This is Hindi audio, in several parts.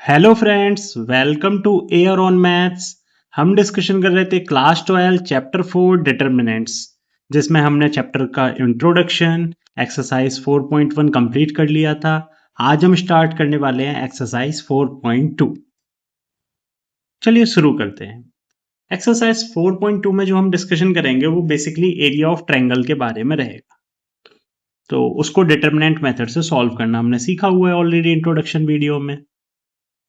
Hello friends, welcome to air on maths. हम डिस्कशन कर रहे थे क्लास 12 चैप्टर 4 डिटर्मिनेंट्स, जिसमें हमने चैप्टर का इंट्रोडक्शन एक्सरसाइज 4.1 कंप्लीट कर लिया था। आज हम स्टार्ट करने वाले हैं एक्सरसाइज 4.2। चलिए शुरू करते हैं। एक्सरसाइज 4.2 में जो हम डिस्कशन करेंगे वो बेसिकली एरिया ऑफ ट्रायंगल के बारे में रहेगा। तो उसको डिटर्मिनेंट मेथड से सॉल्व करना हमने सीखा हुआ है ऑलरेडी इंट्रोडक्शन वीडियो में।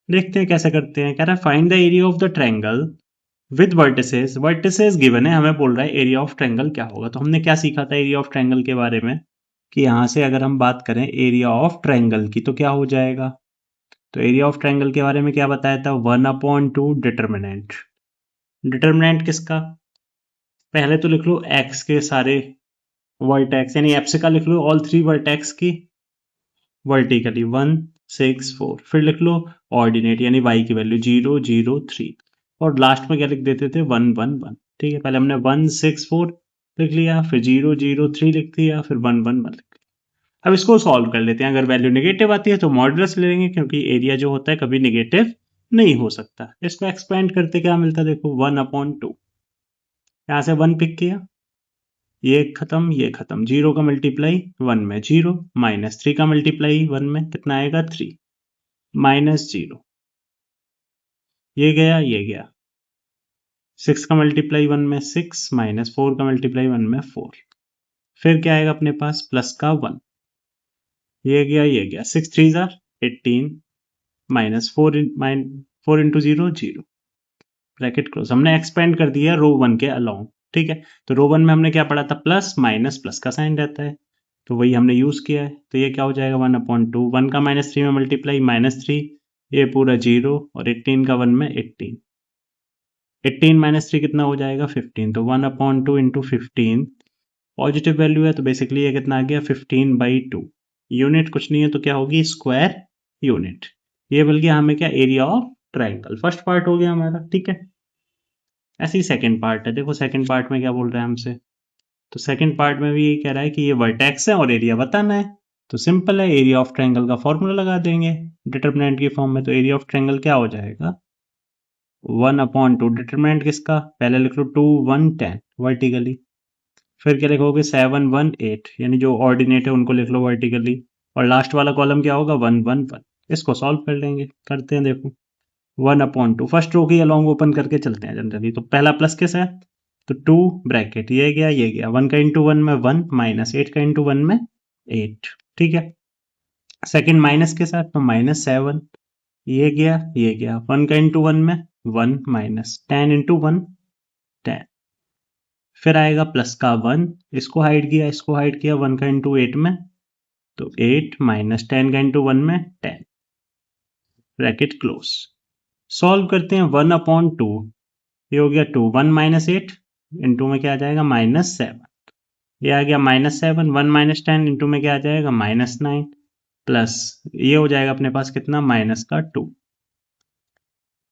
देखते हैं कैसे करते हैं। कह रहा है find the area of the triangle with vertices. Vertices given है, हमें बोल रहा है एरिया ऑफ ट्रायंगल क्या होगा। तो हमने क्या सीखा था एरिया ऑफ ट्रायंगल के बारे में कि यहाँ से अगर हम बात करें एरिया ऑफ ट्रायंगल की तो क्या हो जाएगा। तो एरिया ऑफ ट्रायंगल के बारे में क्या बताया था, 1/2 डिटर्मिनेंट। डिटर्मिनेंट किसका, पहले तो लिख लो एक्स के सारे वर्टेक्स यानी एप्स का लिख लो ऑल 3 वर्टेक्स की वर्टिकली 1 6 4, फिर लिख लो ऑर्डिनेट यानी y की वैल्यू 0 0 3 और लास्ट में क्या लिख देते थे 1 1 1। ठीक है, पहले हमने 1 6 4 लिख लिया, फिर 0 0 3 लिख दिया, फिर 1 1 1 लिख लिया। अब इसको सॉल्व कर लेते हैं। अगर वैल्यू नेगेटिव आती है तो मॉडुलस ले लेंगे, क्योंकि एरिया जो होता है कभी नेगेटिव नहीं हो सकता। इसको एक्सपेंड करते क्या मिलता है, देखो 1/2। यहाँ से 1 पिक किया, ये खत्म, 0 का मल्टीप्लाई 1 में 0, -3 का मल्टीप्लाई 1 में कितना आएगा 3, -0, ये गया 6 का मल्टीप्लाई 1 में 6, -4 का मल्टीप्लाई 1 में 4, फिर क्या आएगा अपने पास प्लस का 1, ये गया 6 3 जार 18, -4 इंटू 0 0, ब्रैकेट क्लोज। हमने एक्सपेंड कर दिया रो 1 के अलोंग। ठीक है, तो रो 1 में हमने क्या पढ़ा था, प्लस माइनस प्लस का साइन रहता है, तो वही हमने यूज किया है। तो ये क्या हो जाएगा 1/2, 1 का -3 में मल्टीप्लाई -3, ये पूरा 0 और 18 का 1 में 18, 18 -3 कितना हो जाएगा 15, तो 1/2 इंटू 15 पॉजिटिव वैल्यू है, तो बेसिकली ये कितना आ गया 15/2। यूनिट कुछ नहीं है तो क्या होगी स्क्वायर यूनिट। ये मिल गया हमें क्या, area of triangle. First part हो गया हमारा। ठीक है, ऐसे ही सेकंड पार्ट है। देखो सेकंड पार्ट में क्या बोल रहा है हमसे, तो सेकंड पार्ट में भी ये कह रहा है कि ये वर्टेक्स है और एरिया बताना है। तो सिंपल है, एरिया ऑफ ट्रायंगल का फॉर्मूला लगा देंगे डिटरमिनेंट की फॉर्म में। तो एरिया ऑफ ट्रायंगल क्या हो जाएगा 1/2, डिटरमिनेंट किसका, पहले लिख लो 2 1 10 वर्टिकली, फिर क्या लिखोगे 7 1 8 यानी जो ऑर्डिनेट है उनको लिख लो वर्टिकली, और लास्ट वाला कॉलम क्या होगा 1 1 1। इसको सॉल्व कर लेंगे, करते हैं। देखो 1/2 फर्स्ट रो की अलॉन्ग ओपन करके चलते हैं जनरली। तो पहला प्लस किस है, तो 2 ब्रैकेट, ये गया 1 का इंटू 1 में 1, -8 का इंटू 1 में 8। ठीक है, सेकंड माइनस के साथ तो -7, ये गया 1 का इंटू 1 में 1, -10 इंटू 1 10, फिर आएगा प्लस का 1, इसको हाइड किया 1 का इंटू 8 में, तो 8 -10 का इंटू 1 में 10, ब्रैकेट क्लोज। सॉल्व करते हैं 1/2, ये हो गया 2, 1 -8 इंटू में क्या आ जाएगा -7, ये आ गया -7, 1 -10 इंटू में क्या आ जाएगा -9, प्लस ये हो जाएगा अपने पास कितना माइनस का 2,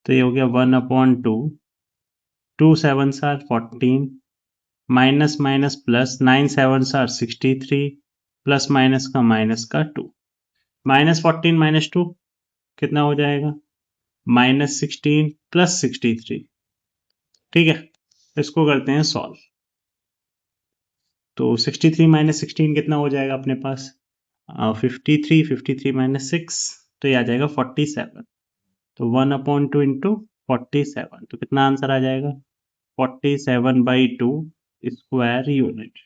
तो ये हो गया 1/2, 2 7 are 14, minus minus plus 9 7 are 63, plus minus का 2, -14 -2 कितना हो जाएगा -16 प्लस 63। ठीक है, इसको करते हैं सॉल्व। तो 63 -16 कितना हो जाएगा अपने पास 53 -6, तो ये आ जाएगा 47। तो 1/2 इंटू 47, तो कितना आंसर आ जाएगा 47/2 स्क्वायर यूनिट।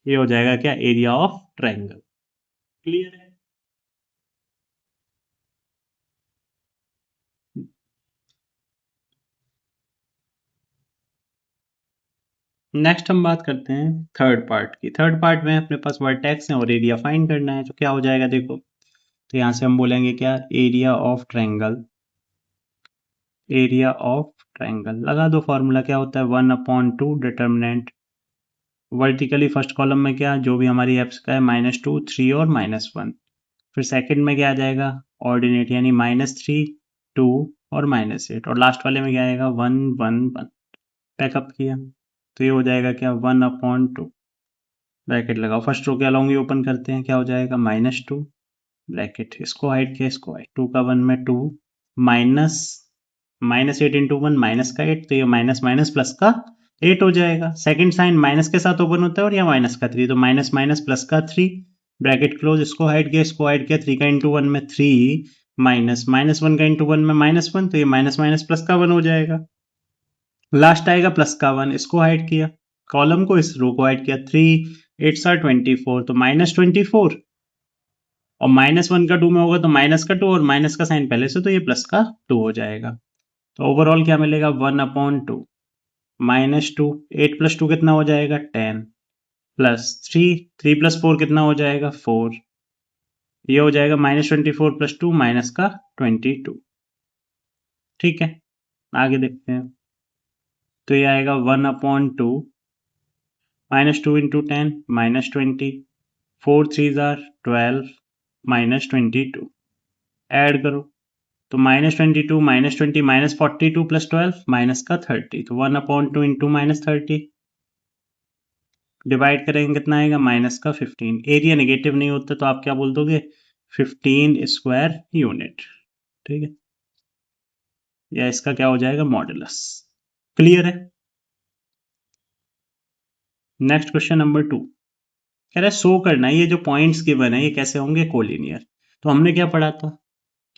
ये हो जाएगा क्या, एरिया ऑफ ट्रायंगल। क्लियर है। नेक्स्ट हम बात करते हैं थर्ड पार्ट की। थर्ड पार्ट में अपने पास वर्टेक्स है और एरिया फाइंड करना है। तो क्या हो जाएगा देखो, तो यहां से हम बोलेंगे क्या, area of triangle, area of triangle लगा दो फॉर्मूला, क्या होता है 1/2 डिटर्मिनेंट वर्टिकली फर्स्ट कॉलम में क्या, जो भी हमारी एप्स का है -2 3 और -1, फिर सेकंड में क्या आ जाएगा ऑर्डिनेट यानी -3 2 और -8, और लास्ट वाले में क्या आएगा 1 1 1, पैकअप किया, तो ये हो जाएगा क्या 1/2, ब्रैकेट लगाओ, फर्स्ट रो के अलॉन्ग ही ओपन करते हैं, क्या हो जाएगा -2 ब्रैकेट, इसको हाइड किया, इसको हाइड, 2 का 1 में 2 माइनस 8 इंटू 1 माइनस का 8, तो ये माइनस माइनस प्लस का 8 हो जाएगा। सेकंड साइन माइनस के साथ ओपन होता है और या माइनस का 3, तो माइनस माइनस प्लस का 3, ब्रैकेट क्लोज, इसको हाइड किया, इसको हाइड किया, 3 का इंटू 1 में 3 माइनस माइनस 1 का इंटू 1 में माइनस 1, तो ये माइनस माइनस प्लस का 1 हो जाएगा। लास्ट आएगा प्लस का 1, इसको हाइड किया, कॉलम को, इस रो को हाइड किया, 3 8 24, तो माइनस 24, और माइनस 1 का 2 में होगा तो माइनस का 2, और माइनस का साइन पहले से, तो ये प्लस का 2 हो जाएगा। तो ओवरऑल क्या मिलेगा, 1/2 माइनस 2, 8 प्लस 2 कितना हो जाएगा 10, प्लस 3 प्लस 4 कितना हो जाएगा 4, ये हो जाएगा -24 प्लस 2 माइनस का 22। ठीक है, आगे देखते हैं। तो ये आएगा 1/2 -2 इंटू 10 -20, 4 3 12 -22, ऐड करो तो -22 -20 -42 प्लस 12 माइनस का 30, तो 1/2 इंटू -30, डिवाइड करेंगे कितना आएगा माइनस का 15। एरिया नेगेटिव नहीं होता तो आप क्या बोल दोगे 15 स्क्वायर यूनिट। ठीक है, या इसका क्या हो जाएगा मॉडुलस। क्लियर है। नेक्स्ट क्वेश्चन नंबर 2 कह रहा है शो करना है ये जो पॉइंट्स गिवन है ये कैसे होंगे कोलिनियर। तो हमने क्या पढ़ा था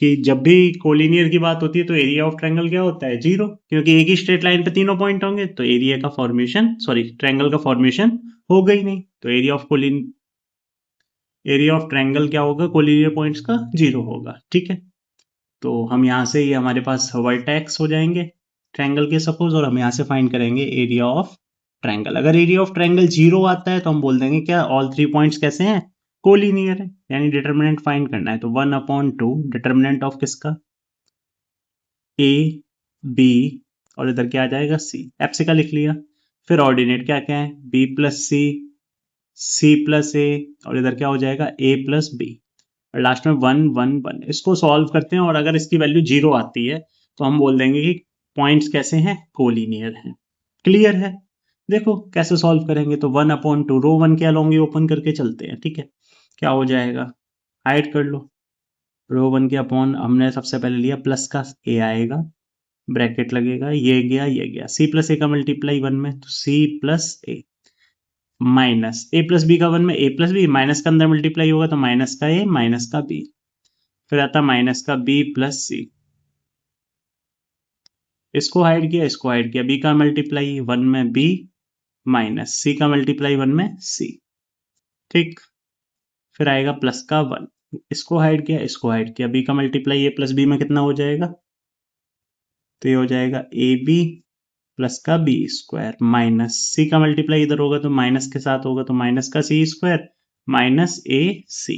कि जब भी कोलिनियर की बात होती है तो एरिया ऑफ ट्रायंगल क्या होता है 0, क्योंकि एक ही स्ट्रेट लाइन पे तीनों पॉइंट होंगे तो एरिया का फॉर्मेशन, सॉरी ट्रायंगल का फॉर्मेशन होगा ही नहीं। तो एरिया ऑफ ट्रायंगल क्या होगा कोलिनियर पॉइंट्स का 0 होगा। ठीक है, तो हम यहाँ से ये हमारे पास वर्टेक्स हो जाएंगे ट्रायंगल के सपोज, और हम यहाँ से फाइंड करेंगे एरिया ऑफ ट्रायंगल। अगर एरिया ऑफ ट्रायंगल 0 आता है तो हम बोल देंगे क्या ऑल 3 पॉइंट्स कैसे हैं कोलिनियर है, यानी डिटर्मिनेंट फाइंड करना है। तो 1/2 डिटर्मिनेंट ऑफ किसका ए बी, और इधर क्या आ जाएगा सी, एप्सिका का लिख लिया। फिर ऑर्डिनेट क्या क्या है बी प्लस सी प्लस ए, और इधर क्या हो जाएगा ए प्लस बी, और लास्ट में 1 1 1। इसको सॉल्व करते हैं और अगर इसकी वैल्यू 0 आती है तो हम बोल देंगे कि पॉइंट्स कैसे हैं कोलिनियर हैं। क्लियर है। देखो कैसे सॉल्व करेंगे, तो 1/2 रो 1 के अलोंग ओपन करके चलते हैं। ठीक है, क्या हो जाएगा हाइड कर लो, रो 1 के अपॉन हमने सबसे पहले लिया प्लस का ए आएगा, ब्रैकेट लगेगा, ये गया सी प्लस ए का मल्टीप्लाई 1 में, तो सी प्लस ए माइनस ए प्लस बी का 1 में ए प्लस बी, माइनस का अंदर मल्टीप्लाई होगा तो माइनस का ए माइनस का बी, फिर आता माइनस का बी प्लस सी, इसको हाइड किया, इसको हाइड किया, बी का मल्टीप्लाई 1 में बी माइनस सी का मल्टीप्लाई 1 में सी। ठीक, फिर आएगा प्लस का 1, इसको हाइड किया, इसको हाइड किया, बी का मल्टीप्लाई ए प्लस बी में कितना हो जाएगा, तो ये हो जाएगा ए बी प्लस का बी स्क्वायर माइनस सी का मल्टीप्लाई इधर होगा तो माइनस के साथ होगा तो माइनस का सी स्क्वायर माइनस ए सी।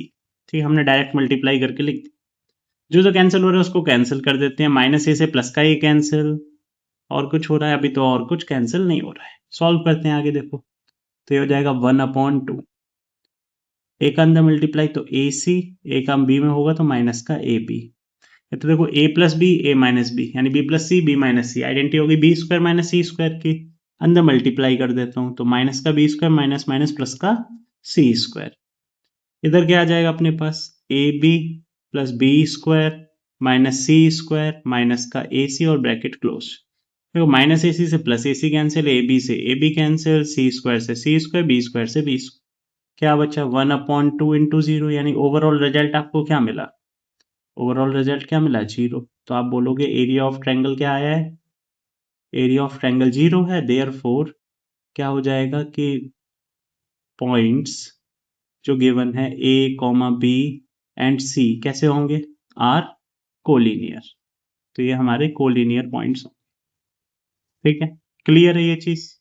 ठीक, हमने डायरेक्ट मल्टीप्लाई करके लिख दिया। जो कैंसिल हो रहा है उसको कैंसिल कर देते हैं, माइनस ए से प्लस का ए कैंसिल, और कुछ हो रहा है अभी तो और कुछ कैंसिल नहीं हो रहा है। सॉल्व करते हैं आगे, देखो तो ये हो जाएगा 1/2, ए का अंदर मल्टीप्लाई तो ए सी, ए का बी में होगा तो माइनस का ए बी, तो देखो a plus B A minus B यानी b plus C B minus C, identity होगी B square minus C square की, अंदर मल्टीप्लाई कर देता हूं तो माइनस का B square minus minus plus का सी स्क्वायर, इधर क्या आ जाएगा अपने पास A B plus B square minus C square minus का ए सी और ब्रैकेट क्लोज। देखो माइनस ए सी से plus A C cancel, A B से A B cancel, C square से सी स्क्वायर, बी स्क्वायर से बी स्क्वायर, क्या बचा 1/2 इंटू 0, यानी ओवरऑल रिजल्ट आपको क्या मिला, ओवरऑल रिजल्ट क्या मिला 0। तो आप बोलोगे एरिया ऑफ ट्रायंगल क्या आया है, एरिया ऑफ ट्रायंगल 0 है, देयरफॉर क्या हो जाएगा कि पॉइंट्स जो गिवन है ए कॉमा बी एंड सी कैसे होंगे आर कोलिनियर, तो ये हमारे कोलिनियर पॉइंट्स होंगे। ठीक है, क्लियर है ये चीज।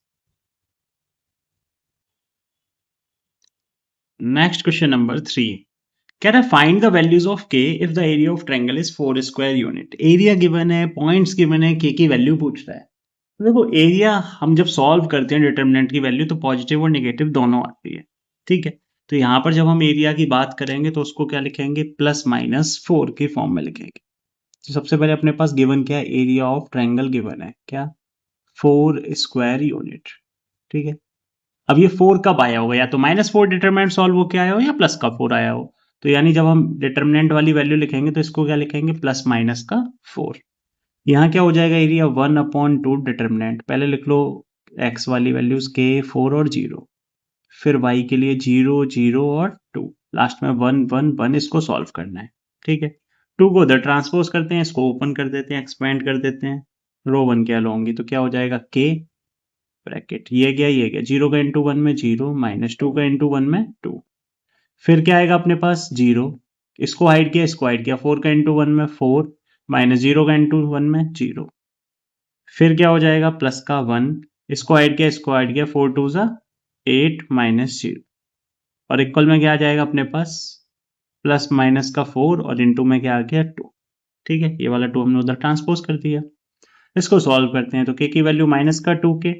नेक्स्ट क्वेश्चन नंबर 3 कह रहा है फाइंड द वैल्यूज ऑफ के if the area of triangle is 4 square unit. Area given है, पॉइंट्स गिवन है, के की वैल्यू पूछ रहा है। तो देखो एरिया हम जब सॉल्व करते हैं डिटर्मिनेंट की वैल्यू तो पॉजिटिव और नेगेटिव दोनों आती है। ठीक है, तो यहाँ पर जब हम एरिया की बात करेंगे तो उसको क्या लिखेंगे प्लस माइनस 4 के फॉर्म में लिखेंगे। तो सबसे पहले अपने पास गिवन क्या है एरिया ऑफ ट्रायंगल गिवन है क्या 4 स्क्वायर यूनिट। ठीक है, अब ये 4 कब आया होगा, या तो -4 डिटरमिनेंट सॉल्व होकर आया हो या प्लस का 4 आया हो। तो यानी जब हम डिटर्मिनेंट वाली वैल्यू लिखेंगे तो इसको क्या लिखेंगे, प्लस माइनस का 4। यहाँ क्या हो जाएगा एरिया 1/2 डिटर्मिनेंट, पहले लिख लो x वाली वैल्यूज k 4 और 0, फिर y के लिए 0 0 और 2, लास्ट में 1 1 1, इसको सॉल्व करना है। ठीक है, 2 को उधर ट्रांसपोज करते हैं, इसको ओपन कर देते हैं, एक्सपेंड कर देते हैं, रो 1 के अलोंगी, तो क्या हो जाएगा k ब्रैकेट ये गया 0 का इंटू 1 में 0 माइनस 2 का इंटू 1 में 2, फिर क्या आएगा अपने पास 0, इसको हाइड किया इसको हाइड किया, 4 का इंटू 1 में 4 माइनस 0 का इंटू 1 में 0, फिर क्या हो जाएगा प्लस का 1, इसको हाइड किया इसको हाइड किया, 4 2 ज़ा 8 माइनस 0, और इक्वल में क्या आ जाएगा अपने पास प्लस माइनस का 4 और इंटू में क्या आ गया 2। ठीक है, ये वाला 2 हमने उधर ट्रांसपोज कर दिया। इसको सॉल्व करते हैं तो k की वैल्यू माइनस का 2k,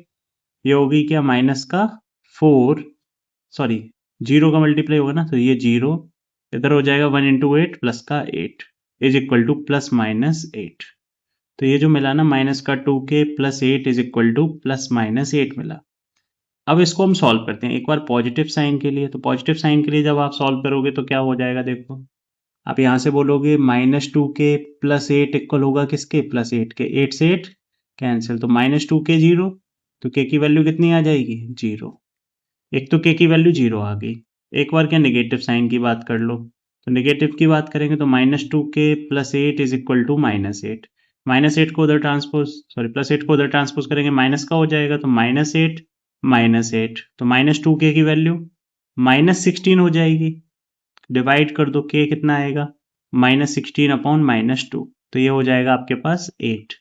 ये होगी क्या माइनस का 4, सॉरी 0 का मल्टीप्लाई होगा ना, तो ये 0 इधर हो जाएगा 1 इंटू 8 प्लस का 8 is equal two plus minus 8। तो ये जो मिला ना माइनस का 2k plus 8 is equal two plus minus 8 मिला। अब इसको हम सॉल्व करते हैं एक बार पॉजिटिव साइन के लिए, तो पॉजिटिव साइन के लिए जब आप सॉल्व करोगे तो क्या हो जाएगा, देखो आप यहाँ से बोलोगे माइनस 2k प्लस 8 इक्वल होगा किसके, प्लस 8 के, 8 से 8 कैंसिल, तो माइनस 2k 0, तो k की वैल्यू कितनी आ जाएगी 0, एक तो k की वैल्यू 0 आ गई। एक बार क्या नेगेटिव साइन की बात कर लो, तो नेगेटिव की बात करेंगे तो minus 2k plus 8 is equal to -8, -8 को उधर ट्रांसपोज, सॉरी प्लस 8 को उधर ट्रांसपोज करेंगे माइनस का हो जाएगा, तो -8 तो माइनस 2k की वैल्यू -16 हो जाएगी, डिवाइड कर दो k कितना आएगा -16 अपॉन -2, तो ये हो जाएगा आपके पास 8।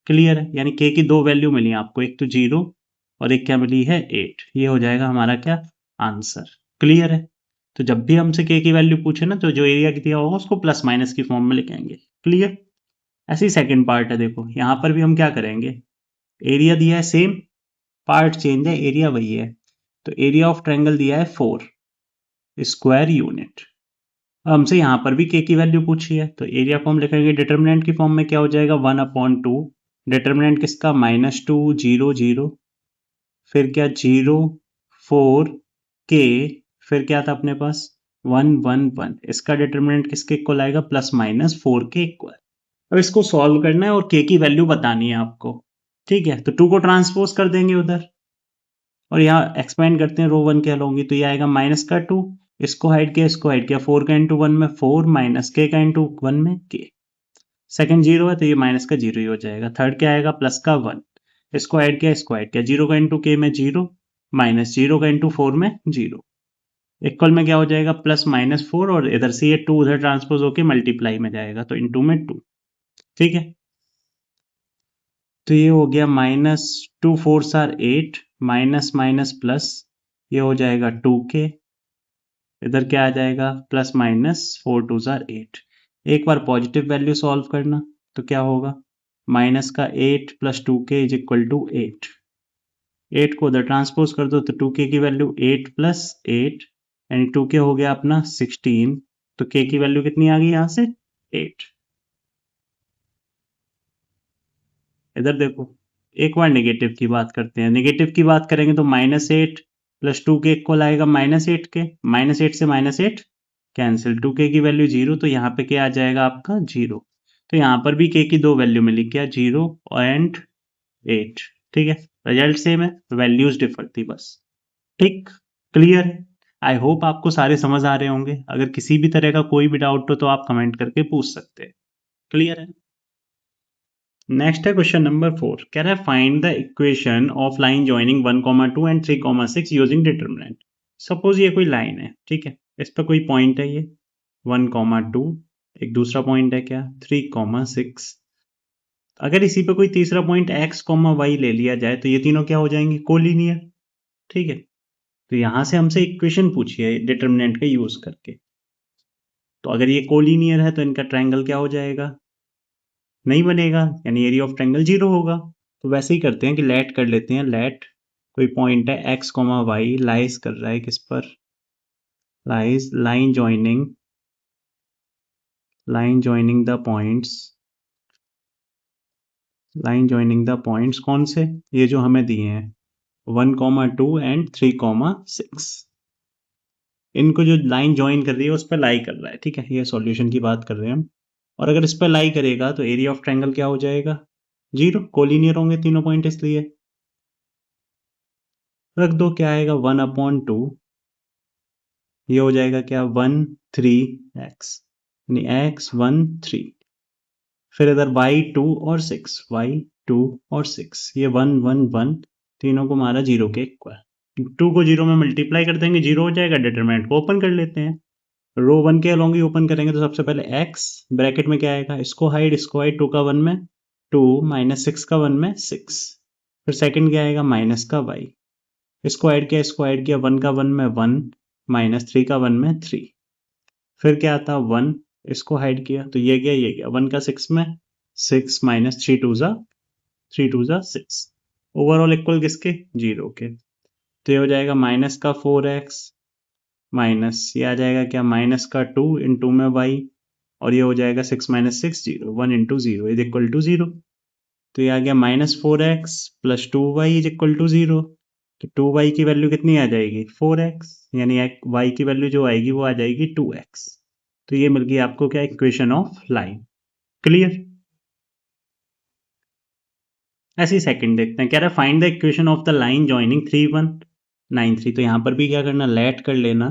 क्लियर है, यानी k की दो वैल्यू मिली आपको, एक तो 0 और एक क्या मिली है 8, ये हो जाएगा हमारा क्या आंसर। क्लियर है, तो जब भी हमसे k की वैल्यू पूछे ना तो जो एरिया दिया होगा उसको प्लस माइनस की फॉर्म में लिखेंगे। क्लियर, ऐसे ही सेकेंड पार्ट है, देखो यहाँ पर भी हम क्या करेंगे, एरिया दिया है सेम, पार्ट चेंज है, एरिया वही है, तो एरिया ऑफ ट्रायंगल दिया है 4 स्क्वायर यूनिट। हमसे यहाँ पर भी k की वैल्यू पूछी है, तो एरिया को हम लिखेंगे डिटर्मिनेंट की फॉर्म में, क्या हो जाएगा 1/2, डिटर्मिनेंट किसका -2 0 0, फिर क्या 0 4 k, फिर क्या था अपने पास 1 1 1, इसका डिटर्मिनेंट किसके इक्वल आएगा +-4 के इक्वल। अब इसको सॉल्व करना है और k की वैल्यू बतानी है आपको। ठीक है, तो 2 को ट्रांसपोज कर देंगे उधर और यहाँ एक्सपेंड करते हैं रो 1 के अलोंगी, तो ये आएगा माइनस का 2, इसको हाइड किया 4 का इंटू 1 में 4 माइनस k का इंटू 1 में k, सेकंड 0 है तो ये माइनस का 0 ही हो जाएगा, थर्ड क्या आएगा प्लस का 1, इसको ऐड किया 0 का इंटू k में 0 माइनस 0 का इंटू 4 में 0, इक्वल में क्या हो जाएगा +-4, और इधर से ये 2 उधर ट्रांसपोज होके मल्टीप्लाई में जाएगा तो इंटू में 2। ठीक है, तो ये हो गया -2 4 आर 8 माइनस माइनस प्लस, ये हो जाएगा 2k, इधर क्या आ जाएगा +-4 2 आर 8। एक बार पॉजिटिव वैल्यू सॉल्व करना तो क्या होगा, माइनस का 8 plus 2k is equal to 8, 8 को उधर ट्रांसपोज कर दो तो 2k की वैल्यू 8 + 8 यानी 2k हो गया अपना 16, तो k की वैल्यू कितनी आ गई यहाँ से 8। इधर देखो एक बार नेगेटिव की बात करते हैं, नेगेटिव की बात करेंगे तो -8 प्लस 2k इक्वल आएगा -8 के, -8 से -8 कैंसिल, 2k की वैल्यू 0, तो यहाँ पे क्या आ जाएगा आपका 0, तो यहाँ पर भी k की दो वैल्यू मिली, क्या 0 एंड 8। ठीक है, रिजल्ट सेम है, वैल्यूज डिफर थी बस। ठीक, क्लियर है, आई होप आपको सारे समझ आ रहे होंगे, अगर किसी भी तरह का कोई भी डाउट हो तो आप कमेंट करके पूछ सकते हैं। क्लियर है, नेक्स्ट है क्वेश्चन नंबर 4, कह रहा है find the equation of line joining 1,2 and 3,6 using determinant. Suppose ये कोई लाइन है, ठीक है, इस पर कोई पॉइंट है, ये 1,2, एक दूसरा पॉइंट है क्या 3,6, अगर इसी पे कोई तीसरा पॉइंट x, y ले लिया जाए तो ये तीनों क्या हो जाएंगे कोलिनियर। ठीक है, तो यहां से हमसे इक्वेशन पूछी है डिटर्मिनेंट का यूज करके, तो अगर ये कोलिनियर है तो इनका ट्रायंगल क्या हो जाएगा, नहीं बनेगा, यानी एरिया ऑफ ट्रायंगल 0 होगा। तो वैसे ही करते हैं कि लेट कर लेते हैं, लेट कोई पॉइंट है x, y लाइज कर रहा है किस पर, lies line joining the points, line joining the points कौन से, ये जो हमें दिए हैं 1,2 एंड 3,6, इनको जो लाइन ज्वाइन कर रही है उस पर लाई कर रहा है, ठीक है, ये सॉल्यूशन की बात कर रहे हैं हम। और अगर इस पर लाई करेगा तो एरिया ऑफ ट्रायंगल क्या हो जाएगा, 0, कोलिनियर होंगे तीनों पॉइंट, इसलिए रख दो, क्या आएगा 1/2, ये हो जाएगा क्या 1 3x, यानी x 1 3, फिर इधर y2 और 6, y2 और 6, ये 1 1 1 तीनों को मारा 0 के इक्वल, 2 को 0 में मल्टीप्लाई कर देंगे 0 हो जाएगा, डिटरमिनेंट को ओपन कर लेते हैं, रो 1 के अलोंग ही ओपन करेंगे, तो सबसे पहले x ब्रैकेट में क्या आएगा, इसको हाइड 2 का 1 में 2 माइनस 6 का 1 में 6, फिर सेकंड क्या आएगा माइनस का y, इसको ऐड किया 1 का 1 में 1 माइनस 3 का 1 में 3, फिर क्या आता 1, इसको हाइड किया तो ये गया 1 का 6 में 6 माइनस 3 2 जा 6, ओवरऑल इक्वल किसके 0 के, तो ये हो जाएगा माइनस का 4x माइनस ये आ जाएगा क्या माइनस का 2 इंटू में y, और ये हो जाएगा 6 minus 6 0, 1 into 0 is equal to 0, तो ये आ गया minus 4x plus 2y is equal to 0, तो 2y की वैल्यू कितनी आ जाएगी 4x, यानी y की वैल्यू जो आएगी वो आ जाएगी 2x, तो ये मिल गई आपको क्या इक्वेशन ऑफ लाइन, क्लियर। ऐसे ही सेकंड देखते हैं, कह रहा है find the equation of the line joining 3 1 9 3, तो यहां पर भी क्या करना लेट कर लेना,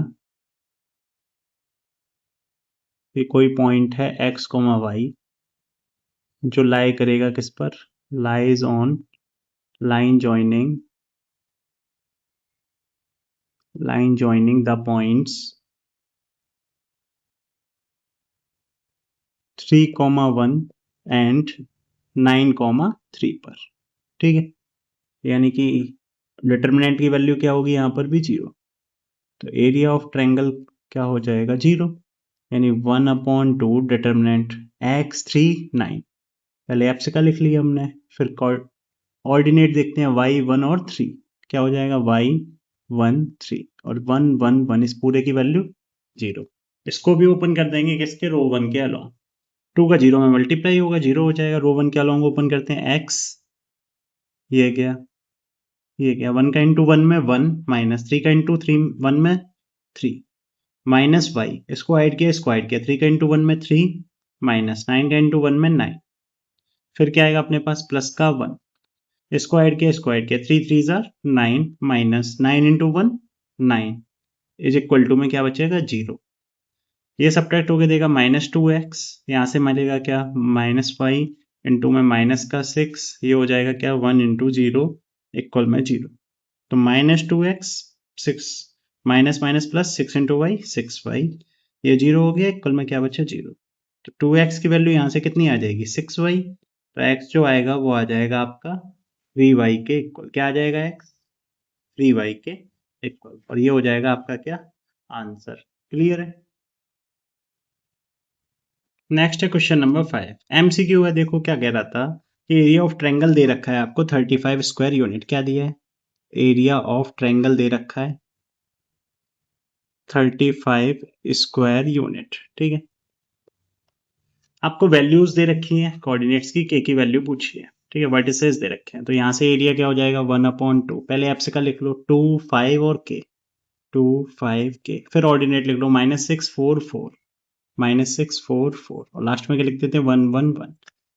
ये कोई पॉइंट है x, y जो लाई करेगा किस पर, lies on line joining the points 3 1 and 9 3 पर, ठीक है, यानी कि डिटर्मिनेंट की वैल्यू क्या होगी यहाँ पर भी 0, तो एरिया ऑफ ट्रायंगल क्या हो जाएगा 0, यानी 1/2 डिटर्मिनेंट x 3 9, पहले एप्स का लिख लिया हमने, फिर ऑर्डिनेट देखते हैं y 1 और 3, क्या हो जाएगा y 1 3 और 1 1 1, इस पूरे की वैल्यू 0, इसको भी ओपन कर देंगे किसके रो 1 के अलोंग, 2 का 0 में मल्टीप्लाई होगा 0 हो जाएगा, रो 1 के अलोंग ओपन करते हैं x, ये गया 1 का इंटू 1 में 1 माइनस 3 का इंटू 3 1 में 3 माइनस y, इसको ऐड किया 3 का इंटू 1 में 3 माइनस 9 का इंटू 1 में 9, फिर क्या आएगा अपने पास प्लस का 1, इसको ऐड किया 3 3 जार 9 minus 9 into 1 9 is equal to में क्या बचेगा 0, ये सब्ट्रैक्ट होके देगा माइनस 2x, यहाँ से मिलेगा क्या माइनस 5 इंटू में माइनस का 6, ये हो जाएगा क्या 1 इंटू 0 इक्वल में 0, तो minus 2x 6 minus minus plus 6 into y 6y, ये 0 हो गया, इक्वल में क्या बचा 0, तो 2x की वैल्यू यहाँ से कितनी आ जाएगी 6y, तो x जो आएगा वो आ जाएगा आपका 3y के इक्वल, क्या आ जाएगा x 3y के इक्वल, और ये हो जाएगा आपका क्या आंसर, क्लियर है। नेक्स्ट है क्वेश्चन नंबर 5, एमसीक्यू है, देखो क्या कह रहा था कि एरिया ऑफ ट्रायंगल दे रखा है आपको 35 स्क्वायर यूनिट, क्या दिया है एरिया ऑफ ट्रायंगल दे रखा है 35 स्क्वायर यूनिट, ठीक है, आपको वैल्यूज दे रखी हैं कोऑर्डिनेट्स की, के की वैल्यू पूछी है, ठीक है, वर्टिसेस दे रखे हैं, तो यहाँ से एरिया क्या हो जाएगा 1/2, पहले एप्स का लिख लो 2 5 और के 2 5 के, फिर ऑर्डिनेट लिख लो -6 4 4 -6 4 4, और लास्ट में क्या लिख देते हैं 1 1 1,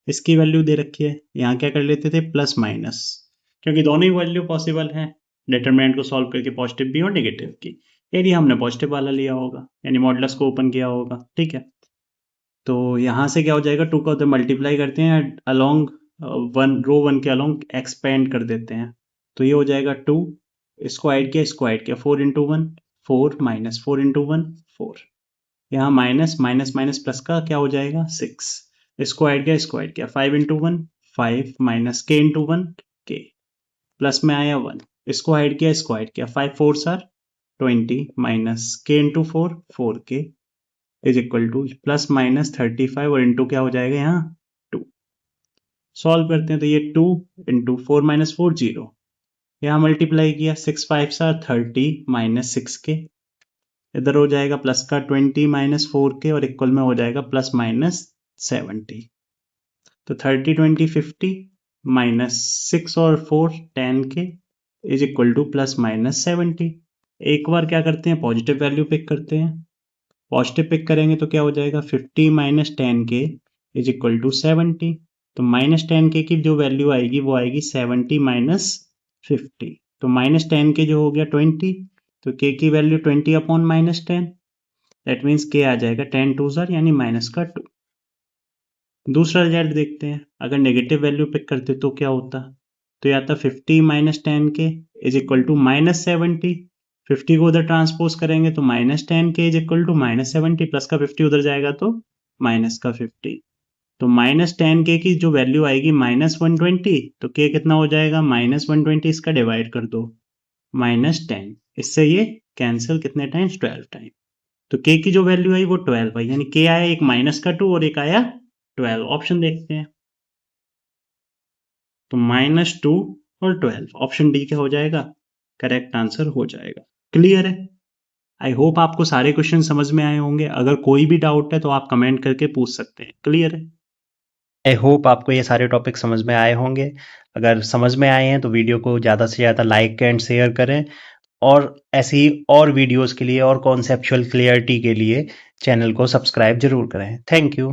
इसकी वैल्यू दे रखी है, यहाँ क्या कर लेते थे प्लस माइनस, क्योंकि दोनों ही वैल्यू पॉसिबल है, डिटरमिनेंट को सॉल्व करके पॉजिटिव भी और नेगेटिव की, एरिया हमने पॉजिटिव वाला लिया होगा, यानी मॉडुलस को ओपन किया होगा, ठीक है, तो यहाँ से क्या हो जाएगा 2 का उधर मल्टीप्लाई करते हैं अलोंग रो 1 के अलोंग एक्सपेंड कर देते हैं, तो ये हो जाएगा 2, इसको ऐड किया 4 इंटू 1 4 माइनस 4 इंटू 1 4, यहाँ माइनस माइनस माइनस प्लस का क्या हो जाएगा 6, इसको ऐड किया 5 इंटू 1 5 माइनस के इंटू 1 के, प्लस में आया 1, इसको ऐड किया 5 4 आर 20 माइनस के इंटू 4 4 के is equal two plus minus 35 और इंटू क्या हो जाएगा यहाँ 2, सॉल्व करते हैं तो ये 2 इंटू 4 माइनस 4 0, यहाँ मल्टीप्लाई किया 6 5 30 माइनस 6 के, इधर हो जाएगा प्लस का 20 माइनस 4 के, और इक्वल में हो जाएगा प्लस माइनस 70, तो 30 20 50 माइनस 6 और 4 10 के is equal two plus minus 70, एक बार क्या करते हैं, पॉजिटिव वैल्यू पिक करते हैं। पॉजिटिव पिक करेंगे तो क्या हो जाएगा, 50 minus 10k is equal to 70। तो माइनस 10k की जो वैल्यू आएगी वो आएगी 70 माइनस 50। तो माइनस 10k जो हो गया 20, तो k की value 20 upon minus 10, that means k आ जाएगा 10 टू ज़र यानी माइनस का 2। दूसरा रिजल्ट देखते हैं, अगर नेगेटिव वैल्यू पिक करते तो क्या होता, तो या तो 50 minus 10k is equal to minus 70। 50 को उधर ट्रांसपोज करेंगे तो minus 10k is equal to minus 70, plus का 50 उधर जाएगा तो माइनस का 50। तो माइनस 10k की जो वैल्यू आएगी माइनस 120, तो k कितना हो जाएगा, माइनस 120, इसका डिवाइड कर दो माइनस 10, इससे ये कैंसिल कितने टाइम्स, 12 टाइम। तो k की जो वैल्यू आई वो 12 आई, यानी k आया एक माइनस का 2 और एक आया 12। ऑप्शन देखते हैं, तो -2 और 12, ऑप्शन डी क्या हो जाएगा, करेक्ट आंसर हो जाएगा। क्लियर है? आई होप आपको सारे क्वेश्चन समझ में आए होंगे। अगर कोई भी डाउट है तो आप कमेंट करके पूछ सकते हैं। क्लियर है? आई होप आपको ये सारे टॉपिक समझ में आए होंगे। अगर समझ में आए हैं तो वीडियो को ज़्यादा से ज़्यादा लाइक एंड शेयर करें, और ऐसी और वीडियोस के लिए और कॉन्सेप्चुअल क्लियरिटी के लिए चैनल को सब्सक्राइब जरूर करें। Thank you.